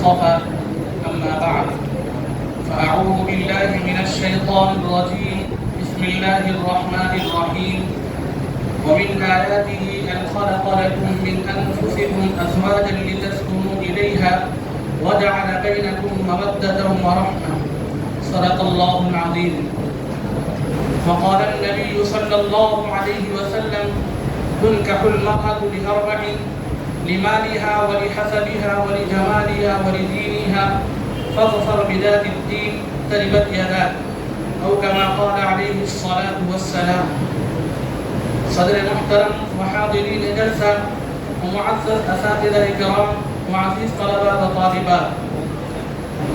المصطفى أما بعد فأعوذ بالله من الشيطان الرجيم بسم الله الرحمن الرحيم ومن آياته أن خلق لكم من أنفسكم أزواجا لتسكنوا إليها وجعل بينكم مودة ورحمة صدق الله العظيم. وقال النبي صلى الله عليه وسلم تنكح المرأة لأربع لمالها ولحسبها ولجمالها ولدينها فاظفر بذات الدين تربت يداك أو كما قال عليه الصلاة والسلام. صدر محترم وحاضرین جلسہ ومعزز اساتذہ کرام وعزیز طلبہ و طالبات،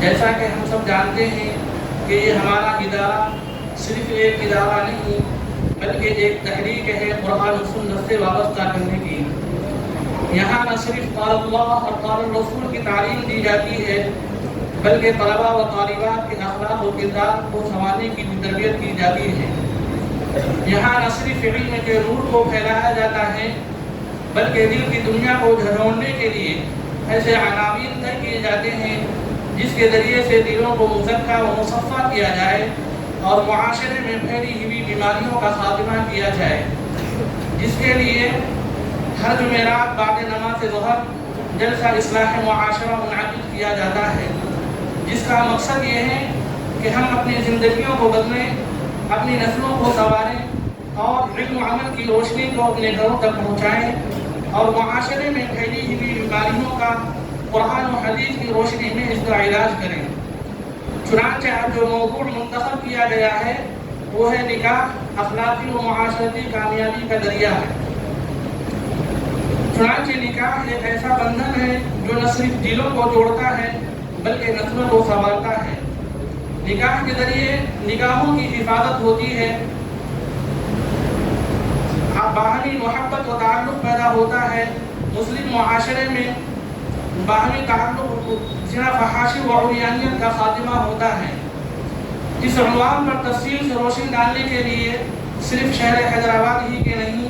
جیسا کہ ہم سب جانتے ہیں کہ یہ ہمارا ادارہ صرف ایک ادارہ نہیں بلکہ ایک تحریک ہے قرآن و سنت سے وابستہ کرنے کی. یہاں نہ صرف قال اللہ اور قال الرسول کی تعلیم دی جاتی ہے بلکہ طلبہ و طالبات کے اخلاق و کردار کو سنوارنے کی بھی تربیت کی جاتی ہے. یہاں نہ صرف علم کے نور کو پھیلایا جاتا ہے بلکہ دل کی دنیا کو جھنجھوڑنے کے لیے ایسے عناوین طے کیے جاتے ہیں جس کے ذریعے سے دلوں کو مزکہ و مصفہ کیا جائے اور معاشرے میں پھیلی ہوئی بیماریوں کا خاتمہ کیا جائے، جس کے لیے ہر جمعرات بعد نماز ظہر جلسہ اصلاح معاشرہ منعقد کیا جاتا ہے، جس کا مقصد یہ ہے کہ ہم اپنی زندگیوں کو بدلیں، اپنی نسلوں کو سنواریں اور علم و عمل کی روشنی کو اپنے گھروں تک پہنچائیں اور معاشرے میں پھیلی ہوئی بیماریوں کا قرآن و حدیث کی روشنی میں اس کا علاج کریں. چنانچہ جو موضوع منتخب کیا گیا ہے وہ ہے نکاح اخلاقی و معاشرتی کامیابی کا ذریعہ ہے. چنانچہ نکاح ایک ایسا بندھن ہے جو نہ صرف دلوں کو جوڑتا ہے بلکہ نسلوں کو سنوارتا ہے. نکاح کے ذریعے نگاہوں کی حفاظت ہوتی ہے، باہمی محبت و تعلق پیدا ہوتا ہے، مسلم معاشرے میں باہمی تعلق زنا فحاشی و عریانیت کا خاتمہ ہوتا ہے. اس عنوان پر تفصیل سے روشنی ڈالنے کے لیے صرف شہر حیدرآباد ہی کے نہیں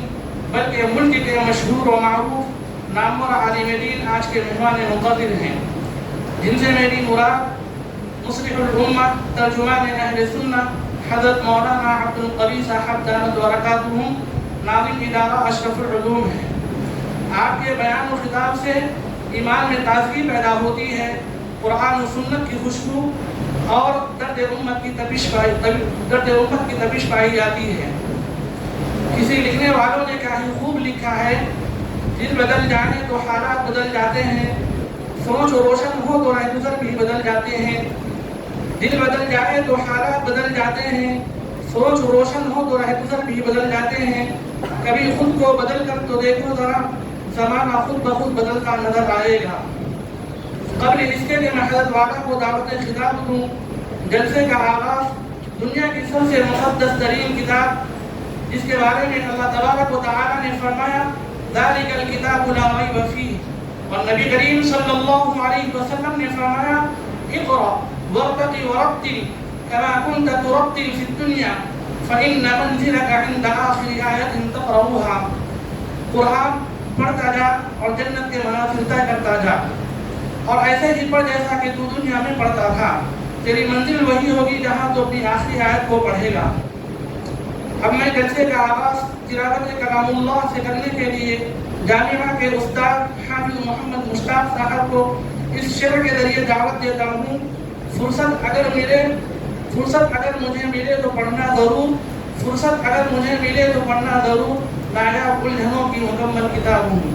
بلکہ ملک کے مشہور و معروف نامور عالم دین آج کے مہمان مقرر ہیں، جن سے میری مراد مصلح الامہ ترجمان اہل سنہ حضرت مولانا عبد القوی صاحب دامت برکاتہم ناظم ادارہ اشرف العلوم ہے. آپ کے بیان و خطاب سے ایمان میں تازگی پیدا ہوتی ہے، قرآن و سنت کی خوشبو اور درد امت کی تپش پائی جاتی ہے. کسی لکھنے والوں نے کیا ہی خوب لکھا ہے، دل بدل جانے تو حالات بدل جاتے ہیں، سوچ روشن ہو تو راہ گزر بھی بدل جاتے ہیں. دل بدل جائے تو حالات بدل جاتے ہیں، سوچ روشن ہو تو راہ گزر بھی بدل جاتے ہیں. کبھی خود کو بدل کر تو دیکھو ذرا، زمانہ خود بخود بدلتا نظر آئے گا. قبل اس کے کہ میں حضرت والا کو دعوت خطاب دوں، جلسے کا آغاز دنیا کی سب سے مقدس ترین کتاب جس کے بارے میں اللہ تبارک و تعالی نے فرمایا ذالک الکتاب لا ریب فیہ، اور نبی کریم صلی اللہ علیہ وسلم نے فرمایا اقرأ وارتقی ورتل كما كنت ترتل في الدنيا فإن منزلك عند آخر آية تقرأها. قرآن پڑھتا جا اور جنت کے منازل طے کرتا جا، اور ایسے ہی پڑھ جیسا کہ تو دنیا میں پڑھتا تھا. تیری منزل وہی ہوگی جہاں تو اپنی آخری آیت کو پڑھے گا. اب میں جلسے کا آغاز تلاوت کلام اللہ سے کرنے کے لیے جامعہ کے استاد حافظ محمد مشتاق صاحب کو اس شعر کے ذریعے دعوت دیتا ہوں. فرصت اگر مجھے ملے تو پڑھنا ضرور، فرصت اگر مجھے ملے تو پڑھنا ضرور، نایاب الجھنوں کی مکمل کتاب ہوں.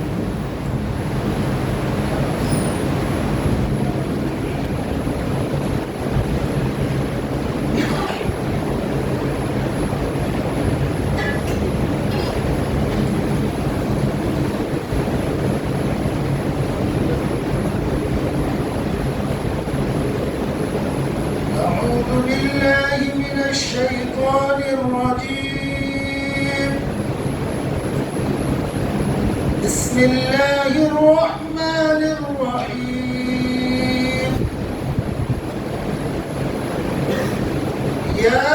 الشيطان الرجيم. بسم الله الرحمن الرحيم. يا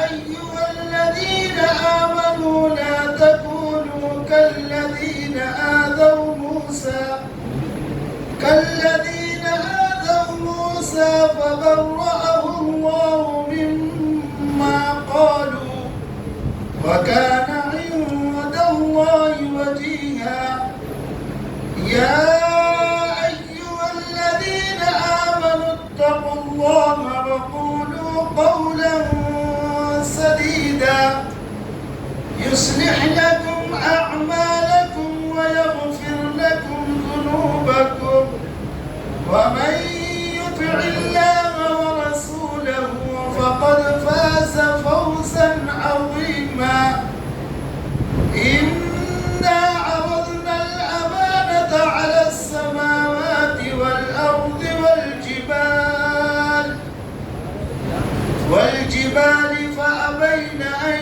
أيها الذين آمنوا لا تكونوا كالذين آذوا موسى وكان عند الله وجيها. يا أيها الذين آمنوا اتقوا الله وقولوا قولا سديدا يصلح لكم أعمالكم ويغفر لكم ذنوبكم ومن يطع الله ورسوله فقد فاز فوزا عظيما. إنا عرضنا الأمانة على السماوات والأرض والجبال فأبين أن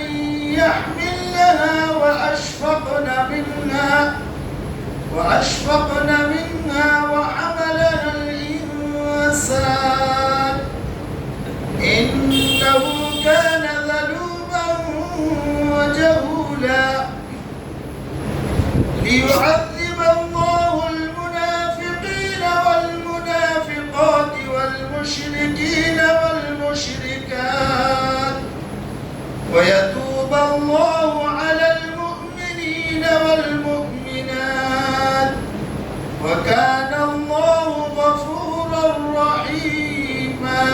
يحملنها وأشفقن منها وحملها الإنسان إنه كان ظلوما وجهولا. ليعذب الله المنافقين والمنافقات والمشركين والمشركات ويتوب الله على المؤمنين والمؤمنات وكان الله غفورا رحيما.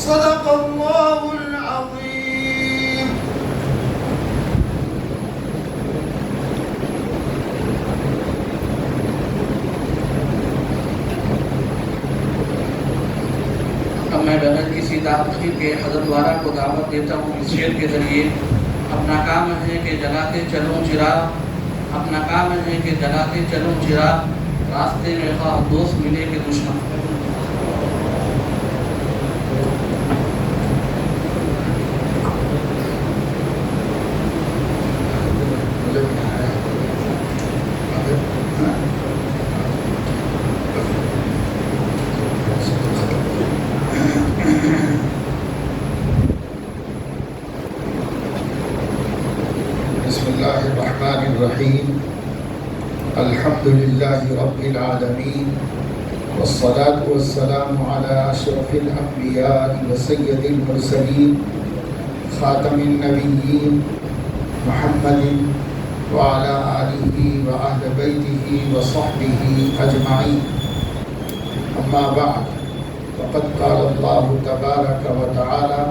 صدق الله العظيم. اب میں بغیر کسی تاخیر کے حضرت والا کو دعوت دیتا ہوں اس شعر کے ذریعے. اپنا کام ہے کہ جلاتے چلوں چراغ، اپنا کام ہے کہ جلاتے چلوں چراغ، راستے میں خواہ دوست ملے کہ دشمن. بسم الله الرحمن الرحيم. الحمد لله رب العالمين والصلاة والسلام على أشرف الأنبياء وسيد المرسلين خاتم النبيين محمد وعلى آله وأهل بيته وصحبه أجمعين. أما بعد فقد قال الله تبارك وتعالى: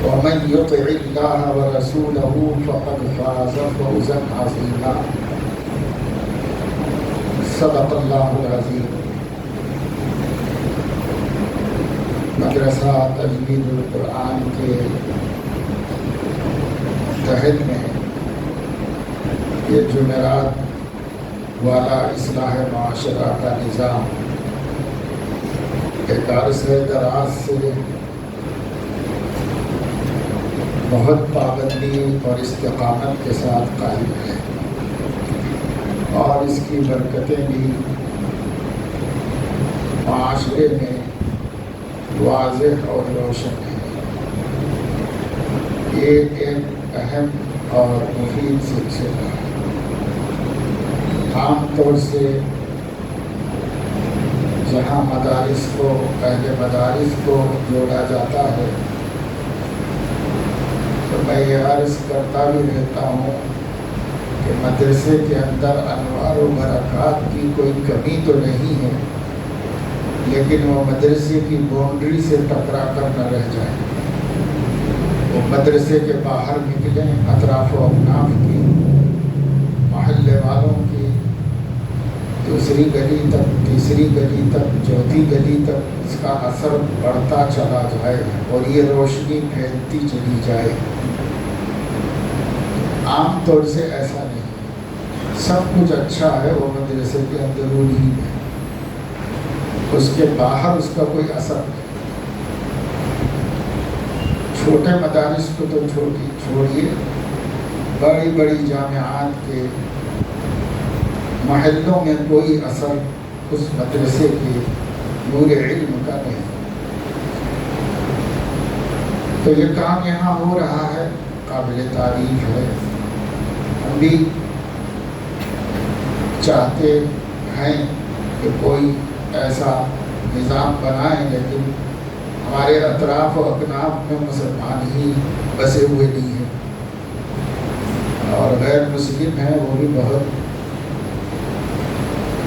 ومن يطع الله ورسوله فقد فاز فوزا عظيما. صدق الله العظيم. مدرسہ تجوید القرآن کے تحت میں یہ جمعرات والا اصلاح معاشرہ کا نظام ایک عرصہ دراز سے بہت پابندی اور استقامت کے ساتھ قائم ہے، اور اس کی برکتیں بھی معاشرے میں واضح اور روشن ہیں. یہ ایک اہم اور مفید سلسلہ ہے. عام طور سے جہاں مدارس کو اہل مدارس کو جوڑا جاتا ہے تو میں یہ عرض کرتا بھی رہتا ہوں کہ مدرسے کے اندر انوار و برکات کی کوئی کمی تو نہیں ہے، لیکن وہ مدرسے کی باؤنڈری سے ٹکرا کر نہ رہ جائے. وہ مدرسے کے باہر نکلیں، اطراف و اکناف کی، محلے والوں کی، دوسری گلی تک، تیسری گلی تک، چوتھی گلی تک اس کا اثر بڑھتا چلا جائے اور یہ روشنی پھیلتی چلی جائے. عام طور سے ایسا نہیں، سب کچھ اچھا ہے وہ مدرسے کے اندرون ہی ہے، اس کے باہر اس کا کوئی اثر نہیں. چھوٹے مدارس کو تو چھوڑیے، بڑی بڑی جامعات کے محلوں میں کوئی اثر اس مدرسے کے نور علم کا نہیں. تو یہ کام یہاں ہو رہا ہے، قابل تعریف ہے. ہم بھی چاہتے ہیں کہ کوئی ایسا نظام بنائیں، لیکن ہمارے اطراف و اکناف میں مسلمان ہی بسے ہوئے نہیں ہیں، اور غیر مسلم ہیں وہ بھی بہت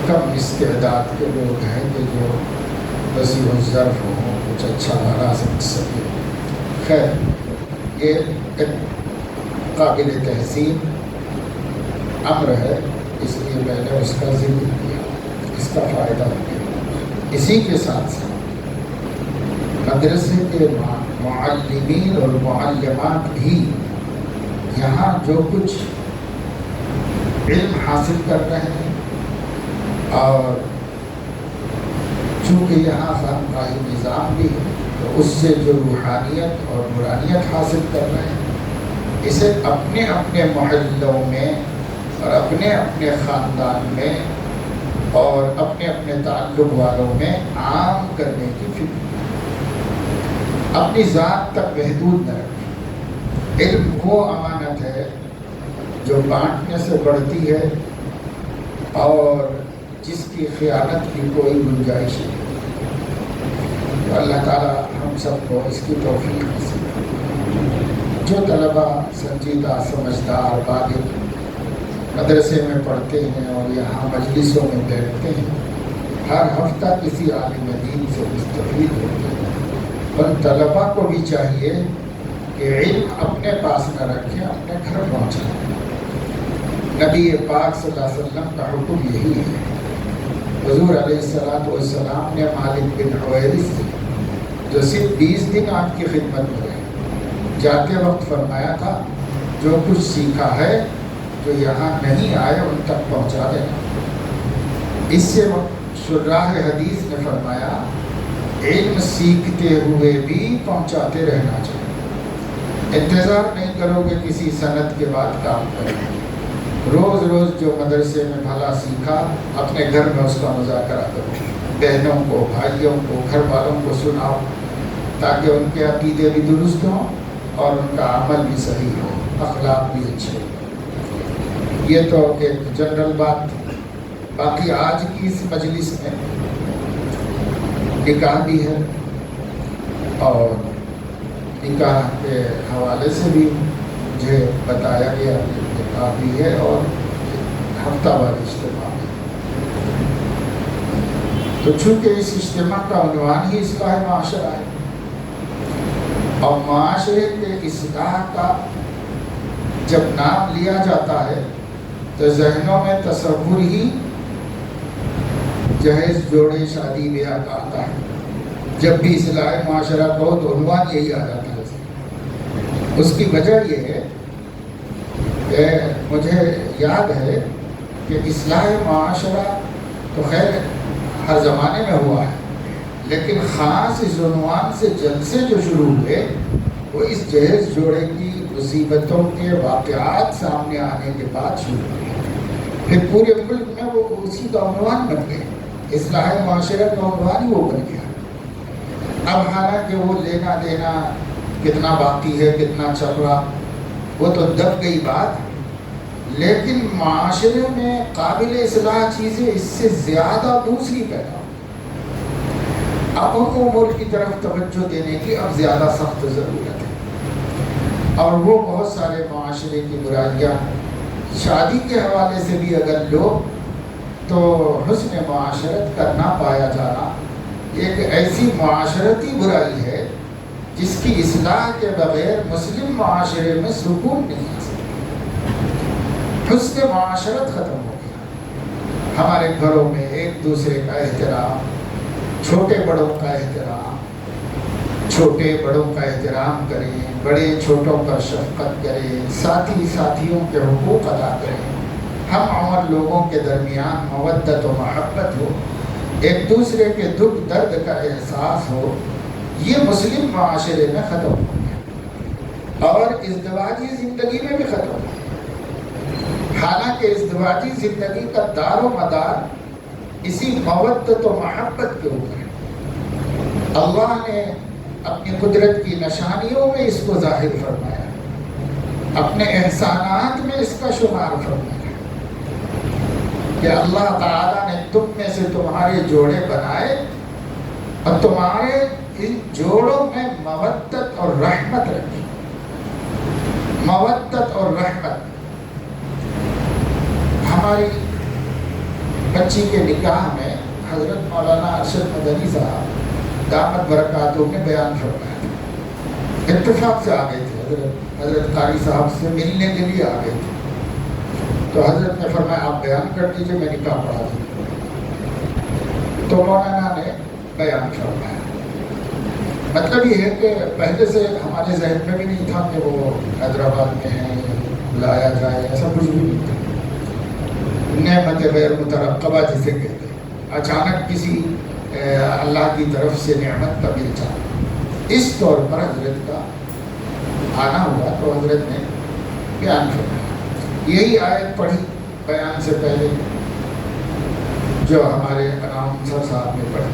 کم استعداد کے لوگ ہیں کہ جو وسیع الظرف ہوں، کچھ اچھا بنا سکے۔ خیر، یہ قابل تحسین امر ہے، اس لیے میں نے اس کا ذکر کیا، اس کا فائدہ کیا۔ اسی کے ساتھ ساتھ مدرسے کے معلمین اور معلمات بھی یہاں جو کچھ علم حاصل کر رہے ہیں، اور چونکہ یہاں خانقاہی نظام بھی ہے تو اس سے جو روحانیت اور نورانیت حاصل کر رہے ہیں، اسے اپنے اپنے محلوں میں اور اپنے اپنے خاندان میں اور اپنے اپنے تعلق والوں میں عام کرنے کی فکر، اپنی ذات تک محدود نہ رکھیں۔ علم وہ امانت ہے جو بانٹنے سے بڑھتی ہے اور جس کی خیانت کی کوئی گنجائش نہیں۔ تو اللہ تعالیٰ ہم سب کو اس کی توفیق نصیب کرے۔ جو طلباء سنجیدہ سمجھدار بالغ مدرسے میں پڑھتے ہیں اور یہاں مجلسوں میں بیٹھتے ہیں، ہر ہفتہ کسی عالم دین سے مستفید ہوتے ہیں، ان طلباء کو بھی چاہیے کہ علم اپنے پاس نہ رکھیں، اپنے گھر پہنچائیں۔ نبی پاک صلی اللہ علیہ وسلم کا حکم یہی ہے۔ حضور علیہ السلام نے مالک بن حویرث سے جو صرف 20 دن آپ کی خدمت میں رہے، جاتے وقت فرمایا تھا جو کچھ سیکھا ہے جو یہاں نہیں آئے ان تک پہنچا دینا۔ اس سے شراح حدیث نے فرمایا علم سیکھتے ہوئے بھی پہنچاتے رہنا چاہیے، انتظار نہیں کرو کہ کسی سند کے بعد کام کریں۔ روز روز جو مدرسے میں بھلا سیکھا اپنے گھر میں اس کا مذاکرہ کرو، بہنوں کو، بھائیوں کو، گھر والوں کو سناؤ، تاکہ ان کے عقیدے بھی درست ہوں اور ان کا عمل بھی صحیح ہو، اخلاق بھی اچھے ہوں۔ یہ تو ایک جنرل بات تھی۔ باقی آج کی اس مجلس میں نکاح بھی ہے، اور نکاح کے حوالے سے بھی مجھے بتایا گیا کہ نکاح بھی ہے اور ہفتہ وار اجتماع ہے۔ تو چونکہ اس اجتماع کا عنوان ہی اصلاح معاشرہ ہے، اور معاشرے کے اصلاح کا جب نام لیا جاتا ہے تو ذہنوں میں تصور ہی جہیز جوڑے شادی بیاہ کا آتا ہے۔ جب بھی اصلاح معاشرہ کہو تو عنوان یہی آ جاتا ہے۔ اس کی وجہ یہ ہے کہ مجھے یاد ہے کہ اصلاح معاشرہ تو خیر ہر زمانے میں ہوا ہے، لیکن خاص اس عنوان سے جلسے جو شروع ہوئے وہ اس جہیز جوڑے کی مصیبتوں کے واقعات سامنے آنے کے بعد شروع ہوئے، پھر پورے ملک میں وہ اسی کا عنوان بن گئے، اصلاح معاشرہ کا عنوان ہی وہ بن گیا۔ اب حالانکہ وہ لینا دینا کتنا باقی ہے، کتنا چل رہا، وہ تو دب گئی بات، لیکن معاشرے میں قابل اصلاح چیزیں اس سے زیادہ دوسری پیدا ہو۔ اب ان امور کی طرف توجہ دینے کی اب زیادہ سخت ضرورت ہے، اور وہ بہت سارے معاشرے کی برائیاں شادی کے حوالے سے بھی اگر لو تو حسن معاشرت کا نہ پایا جانا ایک ایسی معاشرتی برائی ہے جس کی اصلاح کے بغیر مسلم معاشرے میں سکون نہیں آ سکتا۔ حسن معاشرت ختم ہو گیا۔ ہمارے گھروں میں ایک دوسرے کا احترام، چھوٹے بڑوں کا احترام، چھوٹے بڑوں کا احترام کریں، بڑے چھوٹوں پر شفقت کریں، ساتھی ساتھیوں کے حقوق ادا کریں، ہم عمر لوگوں کے درمیان مودت و محبت ہو، ایک دوسرے کے دکھ درد کا احساس ہو، یہ مسلم معاشرے میں ختم ہو گیا، اور ازدواجی زندگی میں بھی ختم ہو گیا۔ حالانکہ ازدواجی زندگی کا دار و مدار اسی مودت و محبت کے اوپر ہے۔ اللہ نے اپنی قدرت کی نشانیوں میں اس کو ظاہر فرمایا، اپنے احسانات میں اس کا شمار فرمایا کہ اللہ تعالیٰ نے تم میں سے تمہارے جوڑے بنائے اور تمہارے ان جوڑوں میں مودت اور رحمت رکھی. مودت اور رحمت. ہماری بچی کے نکاح میں حضرت مولانا ارشد مدنی صاحب دامت برکاتہ نے بیان فرمایا تھا. اتفاق سے آ گئے تھے حضرت قاری صاحب سے ملنے کے لیے آ گئے تھے. تو حضرت نے فرمایا آپ بیان کر دیجیے, میں نکاح پڑھا دوں. تو مولانا نے بیان فرمایا. مطلب یہ ہے کہ پہلے سے ہمارے ذہن میں بھی نہیں تھا کہ وہ حیدرآباد میں ہیں, لایا جائے, ایسا کچھ بھی نہیں تھا. نعمت غیر مترقبہ جسے کہتے ہیں, اچانک کسی اللہ کی طرف سے نعمت کا مل جانا. اس طور پر حضرت کا آنا ہوا تو حضرت نے بیان فرمایا. یہی آیت پڑھی بیان سے پہلے جو ہمارے اناؤنسر صاحب نے پڑھی,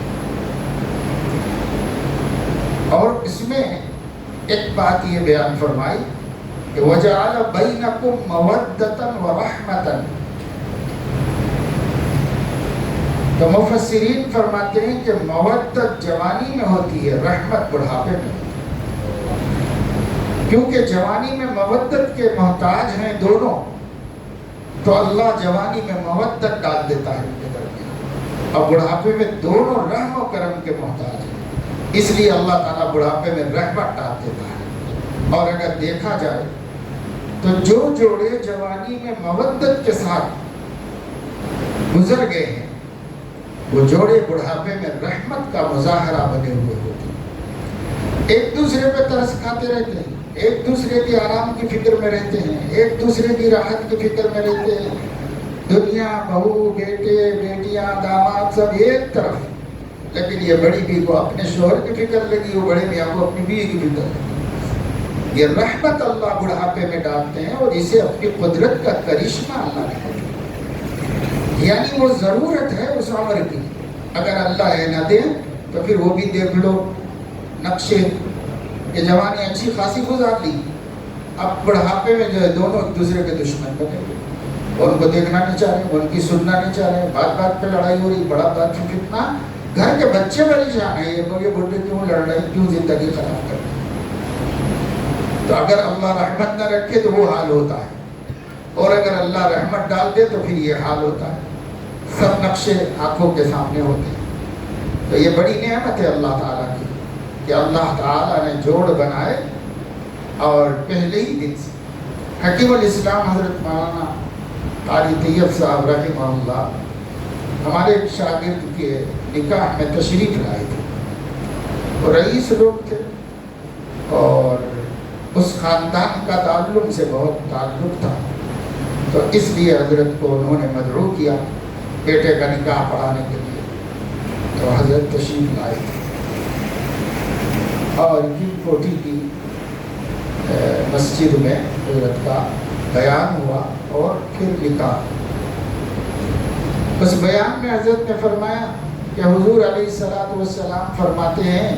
اور اس میں ایک بات یہ بیان فرمائی کہ وَجَعَلَ بَيْنَكُمْ مَوَدَّةً وَرَحْمَةً. تو مفسرین فرماتے ہیں کہ مودت جوانی میں ہوتی ہے, رحمت بڑھاپے میں. کیونکہ جوانی میں مودت کے محتاج ہیں دونوں, تو اللہ جوانی میں مودت ڈال دیتا ہے ان کے درمیان, اور بڑھاپے میں دونوں رحم و کرم کے محتاج ہیں. اس لیے اللہ تعالیٰ بڑھاپے میں رحمت ڈال دیتا ہے. اور اگر دیکھا جائے تو جو جوڑے جوانی میں مودت کے ساتھ گزر گئے ہیں وہ جوڑے بڑھاپے میں رحمت کا مظاہرہ بنے ہوئے ہوتے ہیں. ایک دوسرے پہ ترس کھاتے رہتے ہیں, ایک دوسرے کے آرام کی فکر میں رہتے ہیں, ایک دوسرے کی راحت کی فکر میں رہتے ہیں. دنیا, بہو, بیٹے, بیٹیاں, داماد سب ایک طرف, لیکن یہ بڑی بیوی کو اپنے شوہر کی فکر لگی, وہ بڑے میاں کو اپنی بیوی کی فکر لگی. یہ رحمت اللہ بڑھاپے میں ڈالتے ہیں, اور اسے اپنی قدرت کا کرشمہ اللہ نے کیا. یعنی وہ ضرورت ہے اس عمر کی. اگر اللہ نہ دے تو پھر وہ بھی دیکھ لو نقشے کہ جوانی اچھی خاصی گزار لی, اب بڑھاپے میں جو ہے دونوں ایک دوسرے کے دشمن بنے ہوئے, ان کو دیکھنا نہیں چاہ رہے, ان کی سننا نہیں چاہ رہے, بات بات پہ لڑائی ہو رہی, بڑا بات پہ فتنہ, گھر کے بچے پریشان ہیں, یہ بڈھے کیوں لڑ رہے ہیں, کیوں زندگی خراب کر رہے ہیں. تو اگر اللہ رحمت نہ رکھے تو وہ حال ہوتا ہے, اور اگر اللہ رحمت ڈال دے تو پھر یہ حال ہوتا ہے. سب نقشے آنکھوں کے سامنے ہوتے ہیں. تو یہ بڑی نعمت ہے اللہ تعالیٰ کی کہ اللہ تعالیٰ نے جوڑ بنائے, اور پہلے ہی دن سے. حکیم الاسلام حضرت مولانا قاری طیب صاحب رحمہ اللہ ہمارے ایک شاگرد کے نکاح میں تشریف لائے تھے. وہ رئیس لوگ تھے, اور اس خاندان کا تعلق سے بہت تعلق تھا, تو اس لیے حضرت کو انہوں نے مدعو کیا بیٹے کا نکاح پڑھانے کے لیے. تو حضرت تشریف لائے تھے, اور کی کوٹھی کی مسجد میں حضرت کا بیان ہوا, اور پھر نکاح. اس بیان میں حضرت نے فرمایا کہ حضور علیہ السلام فرماتے ہیں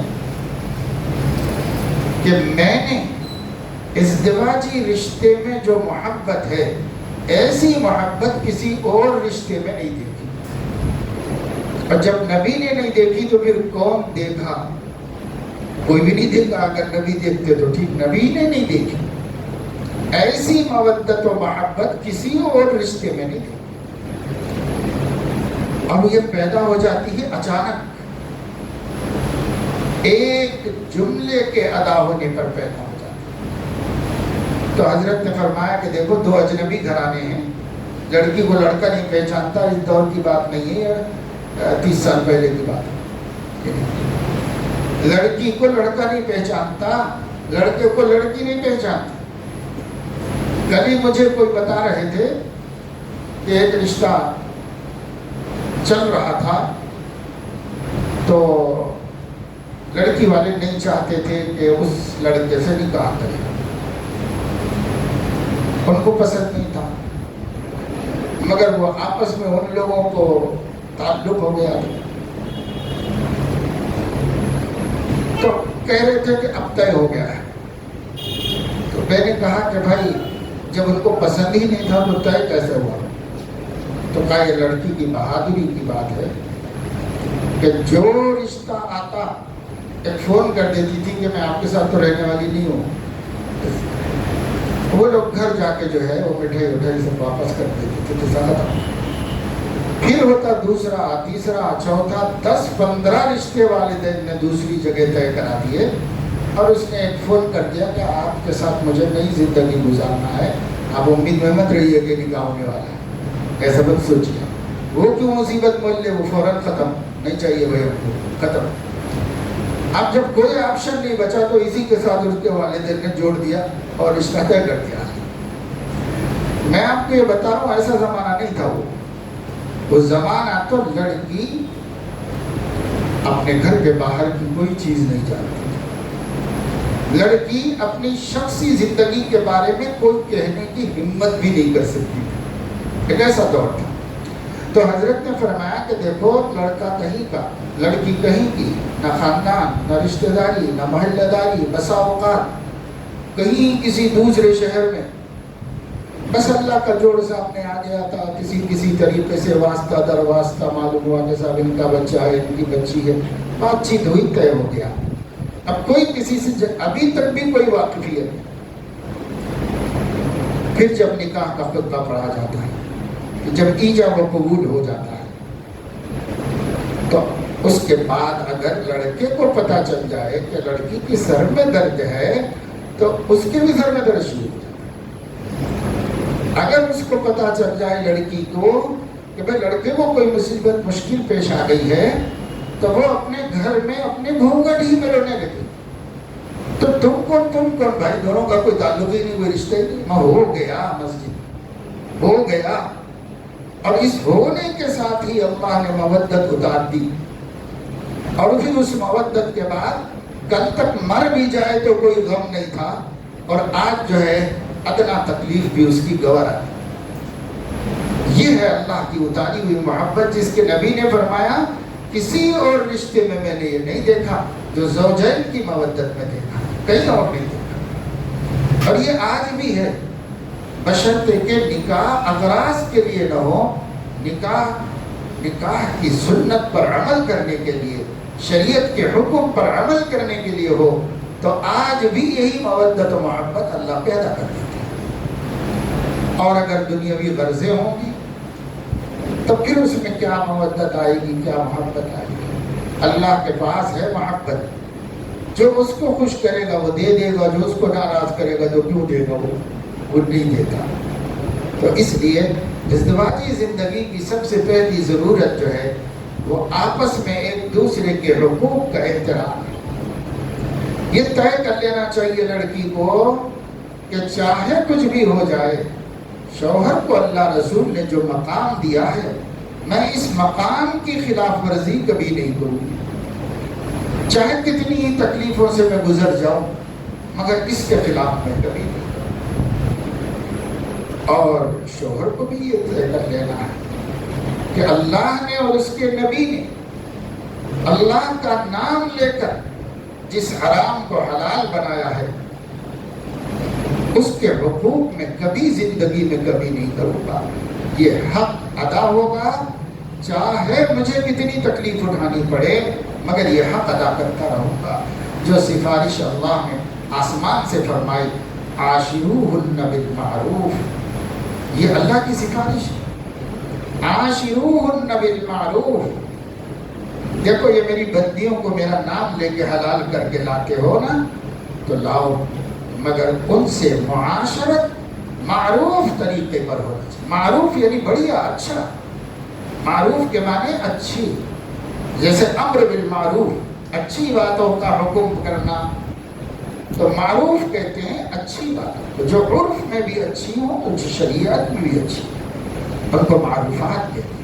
کہ میں نے ازدواجی رشتے میں جو محبت ہے ایسی محبت کسی اور رشتے میں نہیں دیکھی. اور جب نبی نے نہیں دیکھی تو پھر کون دیکھا؟ کوئی بھی نہیں دیکھا. اگر نبی دیکھتے تو ٹھیک, نبی نے نہیں دیکھی. ایسی مودت و محبت کسی اور رشتے میں نہیں دیکھی. اب یہ پیدا ہو جاتی ہے اچانک, ایک جملے کے ادا ہونے پر پیدا ہو جاتی ہے. تو حضرت نے فرمایا کہ دیکھو دو اجنبی گھرانے ہیں, لڑکی کو لڑکا نہیں پہچانتا, اس دور کی بات نہیں ہے, 30 سال پہلے کی بات ہے. لڑکی کو لڑکا نہیں پہچانتا, لڑکے کو لڑکی نہیں پہچانتی. کل ہی مجھے کوئی بتا رہے تھے کہ ایک رشتہ چل رہا تھا, تو لڑکی والے نہیں چاہتے تھے کہ اس لڑکے سے نکاح کرے, ان کو پسند نہیں تھا, مگر وہ آپس میں ان لوگوں کو تعلق ہو گیا. تو کہہ رہے تھے کہ اب طے ہو گیا ہے. تو میں نے کہا کہ بھائی جب ان کو پسند ہی نہیں تھا تو طے کیسے ہوا؟ تو کہا یہ لڑکی کی بہادری کی بات ہے کہ جو رشتہ آتا ایک فون کر دیتی تھی کہ میں آپ کے ساتھ تو رہنے والی نہیں ہوں. وہ لوگ گھر جا کے جو ہے وہ مٹھائی وٹھائی سب واپس کر دیتے تھے. تو زیادہ پھر ہوتا دوسرا, تیسرا, چوتھا, 10-15 رشتے والدین نے دوسری جگہ طے کرا دیے اور اس نے ایک فون کر دیا کہ آپ کے ساتھ مجھے نئی زندگی گزارنا ہے, آپ امید میں مت رہیے کہ نکاح ہونے والا ہے. ایسا مت سوچیے. وہ کیوں مصیبت مول لے, وہ فوراً ختم, نہیں چاہیے بھائی ہم کو, ختم. اب جب کوئی آپشن نہیں بچا تو اسی کے ساتھ اس کے والدین نے جوڑ دیا اور رشتہ طے کر دیا. میں آپ کو یہ بتا رہا ہوں ایسا زمانہ نہیں تھا. وہ زمانہ تو لڑکی اپنے گھر کے باہر کی کوئی چیز نہیں جانتی تھی. لڑکی اپنی شخصی زندگی کے بارے میں کوئی کہنے کی ہمت بھی نہیں کر سکتی تھی. ایک ایسا دور تھا. تو حضرت نے فرمایا کہ دیکھو, لڑکا کہیں کا, لڑکی کہیں کی, نہ خاندان, نہ رشتہ داری, نہ محلہ داری, بسا اوقات کہیں کسی دوسرے شہر میں, بس اللہ کا جوڑ سامنے آ گیا تھا. کسی طریقے سے واسطہ در واسطہ معلوم ہوا کہ صاحب ان کا بچہ ہے, ان کی بچی ہے, بات چیت ہوئی, طے ہو گیا. اب کوئی کسی سے ابھی تک بھی کوئی واقفیت نہیں. پھر جب نکاح کا خطبہ پڑھا جاتا ہے, جب ایجاب و قبول ہو جاتا ہے, تو اس کے بعد اگر لڑکے کو پتہ چل جائے کہ لڑکی کی سر میں درد ہے تو اس کے بھی سر میں درد شروع ہو جاتا ہے. اگر اس کو پتہ چل جائے لڑکی کو کہ بھائی لڑکے کو کوئی مصیبت مشکل پیش آ گئی ہے تو وہ اپنے گھر میں اپنے گھونگھٹ ہی میں رونے لگے. تو تم کون بھائی, دونوں کا کوئی تعلق ہی نہیں, کوئی رشتہ ہی نہیں. ہو گیا, مسجد ہو گیا. اور اس ہونے کے ساتھ ہی اللہ نے مودت اتار دی. اور پھر اس مودت کے بعد کل تک مر بھی جائے تو کوئی غم نہیں تھا, اور آج جو ہے ادنا تکلیف بھی اس کی گوار آئی. یہ ہے اللہ کی اتاری ہوئی محبت, جس کے نبی نے فرمایا کسی اور رشتے میں نے یہ نہیں دیکھا جو زوجین کی مودت میں دیکھا, کہیں اور نہیں دیکھا. اور یہ آج بھی ہے, بشرطے کہ نکاح اغراض کے لیے نہ ہو, نکاح کی سنت پر عمل کرنے کے لیے, شریعت کے حکم پر عمل کرنے کے لیے ہو. تو آج بھی یہی مودت و محبت اللہ پیدا کر دیتے ہیں. اور اگر دنیاوی غرضیں ہوں گی تو پھر اس میں کیا مودت آئے گی, کیا محبت آئے گی. اللہ کے پاس ہے محبت, جو اس کو خوش کرے گا وہ دے دے گا, جو اس کو ناراض کرے گا تو کیوں دے گا, وہ نہیں دیتا. تو اس لیے ازدواجی زندگی کی سب سے پہلی ضرورت جو ہے وہ آپس میں ایک دوسرے کے حقوق کا احترام ہے. یہ طے کر لینا چاہیے لڑکی کو کہ چاہے کچھ بھی ہو جائے, شوہر کو اللہ رسول نے جو مقام دیا ہے, میں اس مقام کی خلاف ورزی کبھی نہیں کروں گی. چاہے کتنی ہی تکلیفوں سے میں گزر جاؤں, مگر اس کے خلاف میں کبھی نہیں. اور شوہر کو بھی یہ طے کر لینا ہے کہ اللہ نے اور اس کے نبی نے اللہ کا نام لے کر جس حرام کو حلال بنایا ہے اس کے حقوق میں کبھی زندگی میں کبھی نہیں کروں گا. یہ حق ادا ہوگا چاہے مجھے کتنی تکلیف اٹھانی پڑے, مگر یہ حق ادا کرتا رہوں گا. جو سفارش اللہ نے آسمان سے فرمائی, عاشروہن بالمعروف, یہ اللہ کی سفارش ہے. عاشروہن بالمعروف. دیکھو یہ میری بندیوں کو میرا نام لے کے حلال کر کے لاتے ہو نا, تو لاؤ, مگر ان سے معاشرت معروف طریقے پر ہونا چاہیے. معروف یعنی بڑھیا, اچھا. معروف کے معنی اچھی, جیسے امر بالمعروف, اچھی باتوں کا حکم کرنا, تو معروف کہتے ہیں اچھی بات. جو عرف میں بھی اچھی ہوں, تو شریعت میں بھی اچھی, ان کو معروفات کہتے ہیں.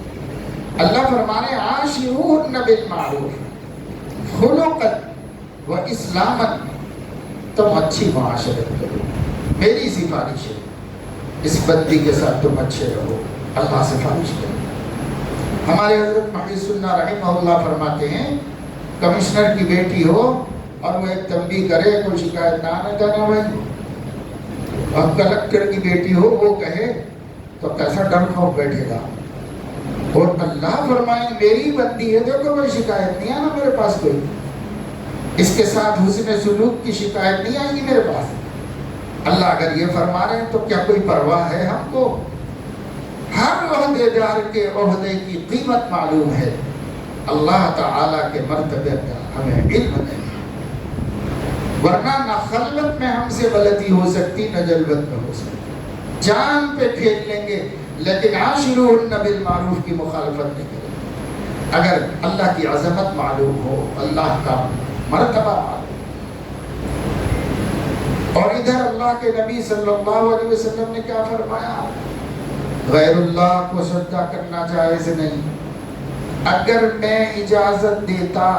اللہ فرمانے عاشروہن بالمعروف, خلقت و اسلامت, تم اچھی معاشرت کرو. میری سفارش ہے اس بندی کے ساتھ تم اچھے رہو, اللہ سفارش کرو. ہمارے حضرت محی سنہ رحمہ اللہ فرماتے ہیں کمشنر کی بیٹی ہو اور وہ ایک تنبیہ کرے, کوئی شکایت نہ آنے دینا بھائی, اور کلکٹر کی بیٹی ہو وہ کہے تو کیسا ڈر خوف بیٹھے گا. اور اللہ فرمائے میری بندی ہے, دیکھو کوئی شکایت نہیں آنا میرے پاس کوئی. اس کے ساتھ حسن سلوک کی شکایت نہیں آئے گی میرے پاس. اللہ اگر یہ فرما رہے ہیں تو کیا کوئی پرواہ ہے ہم کو؟ ہر عہدے دار کے عہدے کی قیمت معلوم ہے. اللہ تعالیٰ کے مرتبے کا ہمیں علم نہیں، ورنہ نہ خلوت میں ہم سے غلطی ہو سکتی نہ جلوت میں ہو سکتی. جان پہ کھیل لیں گے لیکن عاشروہن بالمعروف کی مخالفت نہیں کریں گے. اگر اللہ کی عظمت معلوم ہو، اللہ کا مرتبہ معلوم، اور ادھر اللہ کے نبی صلی اللہ علیہ وسلم نے کیا فرمایا؟ غیر اللہ کو سجدہ کرنا جائز نہیں. اگر میں اجازت دیتا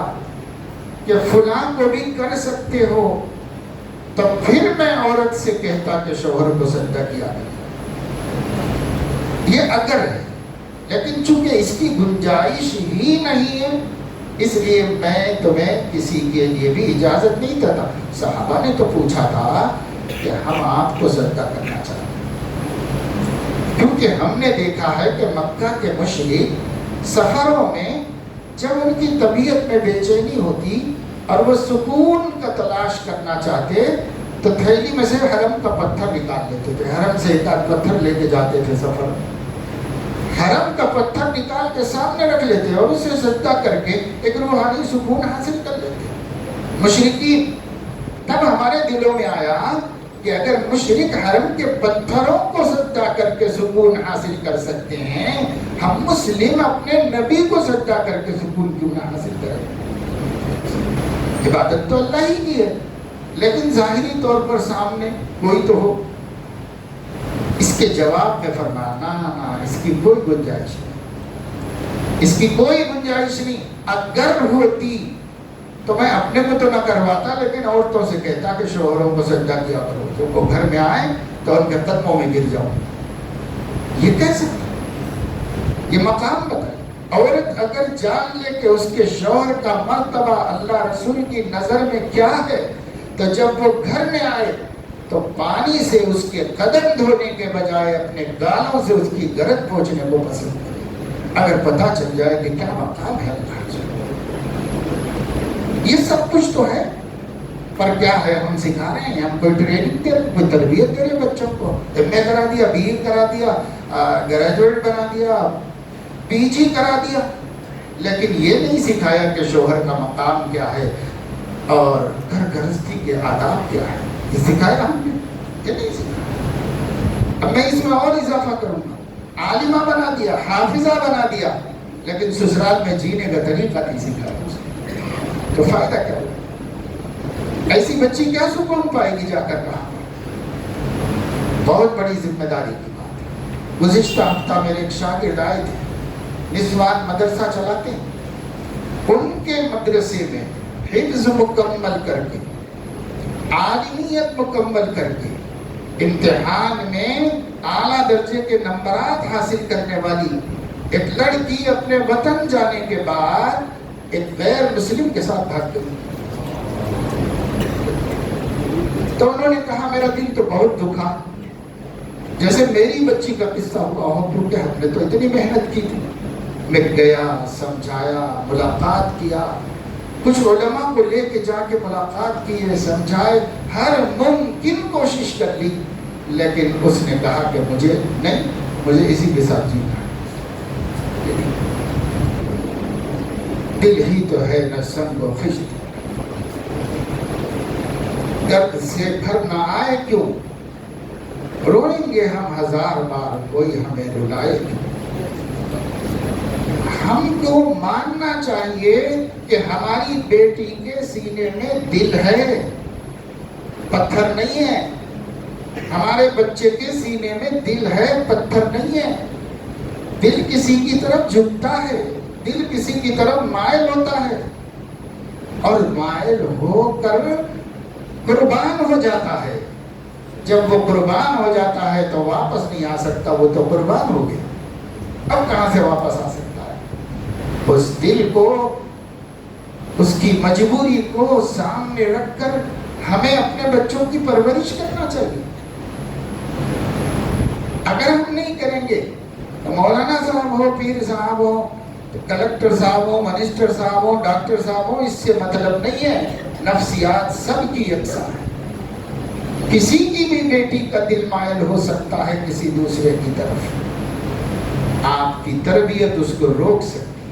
کہ فلاں کو بھی کر سکتے ہو تو پھر میں عورت سے کہتا کہ شوہر کو سجدہ کیا کرے. یہ اگر ہے، لیکن چونکہ اس کی گنجائش ہی نہیں ہے اس لیے میں تمہیں کسی کے لیے بھی اجازت نہیں دیتا. صحابہ نے تو پوچھا تھا کہ ہم آپ کو سجدہ کرنا چاہتے ہیں، کیونکہ ہم نے دیکھا ہے کہ مکہ کے مشرک سفروں میں جب ان کی طبیعت میں بے چینی ہوتی اور وہ سکون کا تلاش کرنا چاہتے تو تھیلی میں سے حرم کا پتھر نکال لیتے تھے. حرم سے ایک آدھ پتھر لے کے جاتے تھے سفر میں، حرم کا پتھر نکال کے سامنے رکھ لیتے اور اسے سجدہ کر کے ایک روحانی سکون حاصل کر لیتے. مشرکین، تب ہمارے دلوں میں آیا کہ اگر مشرک حرم کے پتھروں کو سجدہ کر کے سکون حاصل کر سکتے ہیں، ہم مسلم اپنے نبی کو سجدہ کر کے سکون کیوں نہ حاصل کریں؟ عبادت تو اللہ ہی کی ہے، لیکن ظاہری طور پر سامنے کوئی تو ہو. اس کے جواب میں فرمانا نا، اس کی کوئی گنجائش نہیں، اس کی کوئی گنجائش نہیں. اگر ہوتی تو میں اپنے کو تو نہ کرواتا لیکن عورتوں سے کہتا کہ شوہروں کو سجدہ کیا کرو، تو وہ گھر میں آئے تو ان کے قدموں میں گر جاؤں. یہ کہہ سکتا، یہ مقام بتائے. عورت اگر جان لے کہ اس کے شوہر کا مرتبہ اللہ رسول کی نظر میں کیا ہے تو جب وہ گھر میں آئے تو پانی سے اس کے قدم دھونے کے بجائے اپنے گالوں سے اس کی گرد پوچھنے کو پسند کرے، اگر پتہ چل جائے کہ کیا مقام ہے اللہ. یہ سب کچھ تو ہے، پر کیا ہے ہم سکھا رہے ہیں، ہم کوئی ٹریننگ دے رہے، کوئی تربیت دے رہے بچوں کو. ایم اے کرا دیا، بی اے کرا دیا، گریجویٹ بنا دیا، پی جی کرا دیا، لیکن یہ نہیں سکھایا کہ شوہر کا مقام کیا ہے اور گھر گرہستی کے آداب کیا ہے. یہ سکھایا ہم نے؟ یہ نہیں سکھایا. اب میں اس میں اور اضافہ کروں گا، عالمہ بنا دیا، حافظہ بنا دیا، لیکن سسرال میں جینے کا طریقہ نہیں سکھایا تو فائدہ کیا ہوگا؟ ایسی بچی کیا سکون پائے گی جا کر کہاں؟ بہت بڑی ذمہ داری کی بات ہے. گزشتہ ہفتہ میرے ایک شاگرد آئے تھے، نسوان مدرسہ چلاتے ہیں. ان کے مدرسے میں حفظ مکمل کر کے، عالمیت مکمل کر کے، امتحان میں اعلیٰ درجے کے نمبرات حاصل کرنے والی ایک لڑکی اپنے وطن جانے کے بعد ایک غیر مسلم کے ساتھ بھاگ گئی. تو انہوں نے کہا میرا دل تو بہت دکھا، جیسے میری بچی کا قصہ ہوا ہو، کیونکہ ہم نے تو اتنی محنت کی تھی. میں گیا، سمجھایا، ملاقات کیا، کچھ علماء کو لے کے جا کے ملاقات کی، سمجھائے، ہر ممکن کوشش کر لی، لیکن اس نے کہا کہ مجھے نہیں، مجھے اسی کے ساتھ جینا ہے. دل ہی تو ہے نہ سنگ و خشت، درد سے بھر نہ آئے کیوں، روئیں گے ہم ہزار بار کوئی ہمیں رلائے کیوں. ہم کو ماننا چاہیے کہ ہماری بیٹی کے سینے میں دل ہے، پتھر نہیں ہے. ہمارے بچے کے سینے میں دل ہے، پتھر نہیں ہے. دل کسی کی طرف جھکتا ہے، دل کسی کی طرف مائل ہوتا ہے، اور مائل ہو کر قربان ہو جاتا ہے. جب وہ قربان ہو جاتا ہے تو واپس نہیں آ سکتا، وہ تو قربان ہو گیا، اب کہاں سے واپس آ سکتا ہے؟ اس دل کو، اس کی مجبوری کو سامنے رکھ کر ہمیں اپنے بچوں کی پرورش کرنا چاہیے. اگر ہم نہیں کریں گے تو مولانا صاحب ہو، پیر صاحب ہو، کلکٹر صاحب ہو، منسٹر صاحب ہو، ڈاکٹر صاحب ہو، اس سے مطلب نہیں ہے. نفسیات سب کی یکساں ہے. کسی کی بھی بیٹی کا دل مائل ہو سکتا ہے کسی دوسرے کی طرف. آپ کی تربیت اس کو روک سکتی.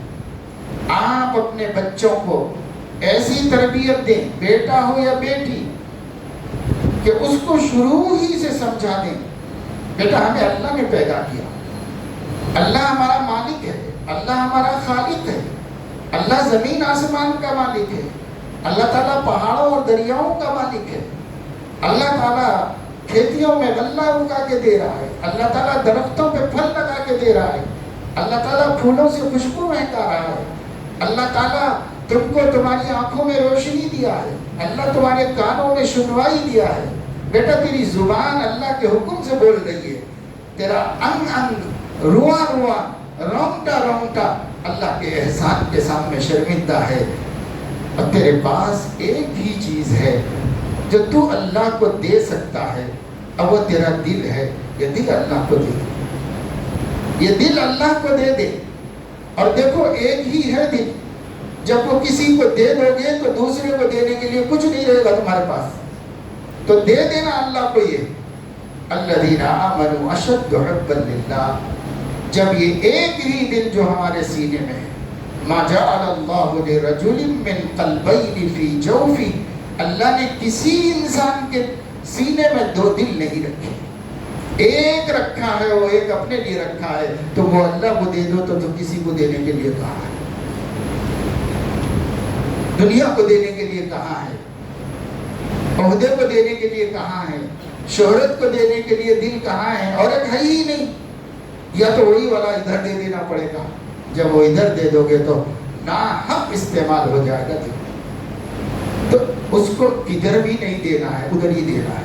آپ اپنے بچوں کو ایسی تربیت دیں, بیٹا ہو یا بیٹی, کہ اس کو شروع ہی سے سمجھا دیں بیٹا ہمیں اللہ نے پیدا کیا, اللہ ہمارا مالک ہے, اللہ ہمارا خالق ہے, اللہ زمین آسمان کا مالک ہے, اللہ تعالیٰ پہاڑوں اور دریاؤں کا مالک ہے, اللہ تعالیٰ کھیتیوں میں غلہ اگا کے دے رہا ہے, اللہ تعالیٰ درختوں پہ پھل لگا کے دے رہا ہے, اللہ تعالیٰ پھولوں سے خوشبو مہکا رہا ہے, اللہ تعالیٰ تم کو تمہاری آنکھوں میں روشنی دیا ہے, اللہ تمہارے کانوں میں سنوائی دیا ہے. بیٹا تیری زبان اللہ کے حکم سے بول رہی ہے, تیرا انگ انگ روا روا رونگٹا رونگٹا اللہ کے احسان کے سامنے شرمندہ ہے. اور تیرے پاس ایک ہی چیز ہے جو تو اللہ کو دے سکتا ہے, اور وہ تیرا دل ہے. یہ دل اللہ کو دے دے, یہ دل اللہ کو دے دے. اور دیکھو ایک ہی ہے دل, جب وہ کسی کو دے دو گے تو دوسرے کو دینے کے لیے کچھ نہیں رہے گا تمہارے پاس, تو دے دینا اللہ کو. یہ الذین آمنوا اشد حبا للہ, جب یہ ایک ہی دل جو ہمارے سینے میں ہے, ما جعل اللہ لرجل من قلبین فی جوفی, اللہ نے کسی انسان کے سینے میں دو دل نہیں رکھے, ایک رکھا ہے, وہ ایک اپنے لیے رکھا ہے. تو وہ اللہ کو دے دو تو کسی کو دینے کے لیے کہاں ہے, دنیا کو دینے کے لیے کہاں ہے, عہدے کو دینے کے لیے کہاں ہے, شہرت کو دینے کے لیے دل کہاں ہے. اور ایک ہے ہی نہیں, یا تو وہی والا ادھر دے دینا پڑے گا, جب وہ ادھر دے دو گے تو ناحق استعمال ہو جائے گا. تو اس کو کدھر بھی نہیں دینا ہے, ادھر ہی دینا ہے.